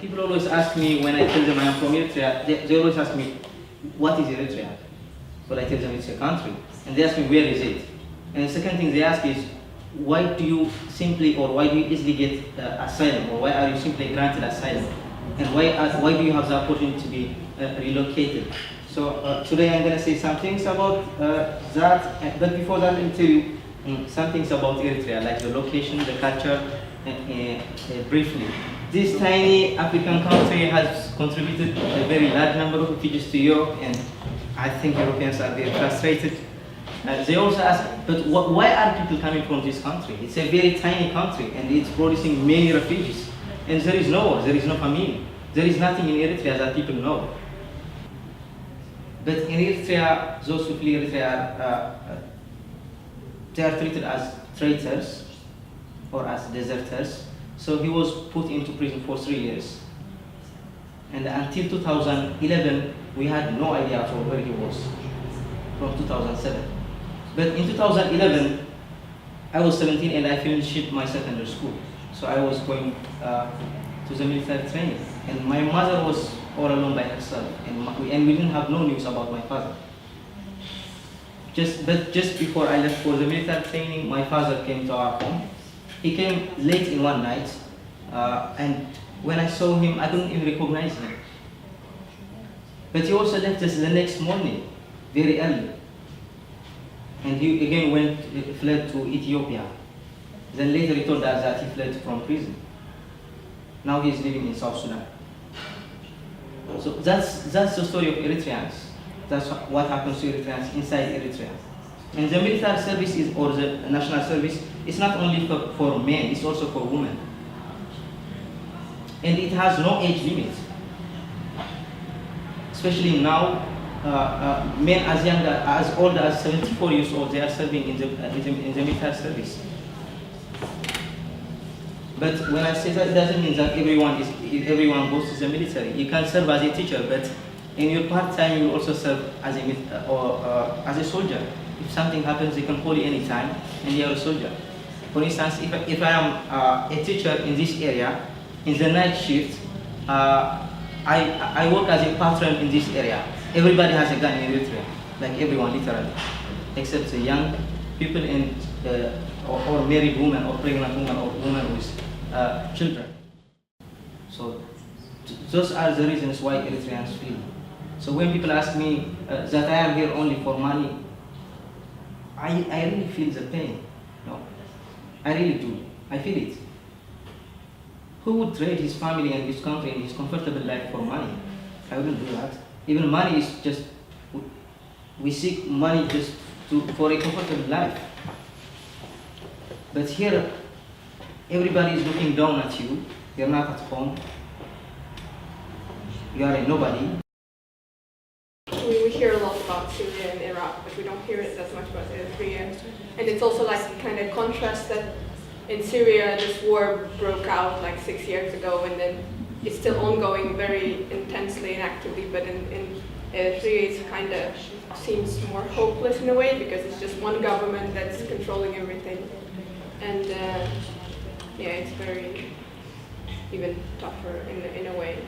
people always ask me when I tell them I am from Eritrea, they always ask me, what is Eritrea? But I tell them it's a country. And they ask me, where is it? And the second thing they ask is, why do you simply, or why do you easily get asylum, or why are you simply granted asylum? And why do you have the opportunity to be relocated? So today I'm going to say some things about that, but before that let me tell you some things about Eritrea, like the location, the culture, briefly. This tiny African country has contributed a very large number of refugees to Europe, and I think Europeans are very frustrated. They also ask, but why are people coming from this country? It's a very tiny country, and it's producing many refugees. And there is no war, there is no famine. There is nothing in Eritrea that people know. But in Eritrea, those who flee Eritrea, they are treated as traitors or as deserters. So he was put into prison for 3 years. And until 2011, we had no idea for where he was, from 2007. But in 2011, I was 17 and I finished my secondary school. So I was going to the military training. And my mother was all alone by herself. And we didn't have no news about my father. But just before I left for the military training, my father came to our home. He came late in one night, and when I saw him, I couldn't even recognize him. But he also left us the next morning, very early. And he again fled to Ethiopia. Then later he told us that he fled from prison. Now he's living in South Sudan. So that's the story of Eritreans. That's what happens to Eritreans inside Eritrea. And the military service or the national service is not only for men, it's also for women. And it has no age limit. Especially now, men as old as 74 years old, they are serving in the military service. But when I say that, it doesn't mean that everyone goes to the military. You can serve as a teacher, but in your part-time you will also serve as a soldier. If something happens, they can call you anytime, and you are a soldier. For instance, if I am a teacher in this area, in the night shift, I work as a patron in this area. Everybody has a gun in Eritrea, like everyone, literally, except the young people and or married women, or pregnant women, or women with children. So those are the reasons why Eritreans flee. So when people ask me that I am here only for money, I really feel the pain. No, I really do. I feel it. Who would trade his family and his country and his comfortable life for money? I wouldn't do that. Even money is just, we seek money just for a comfortable life. But here, everybody is looking down at you. You're not at home. You are a nobody. We hear a lot about Syria and Iraq, but we don't hear it as much about Eritrea. And it's also like kind of contrast that in Syria this war broke out like 6 years ago, and then it's still ongoing very intensely and actively, but in Eritrea it kind of seems more hopeless in a way, because it's just one government that's controlling everything. And yeah, it's very even tougher in a way.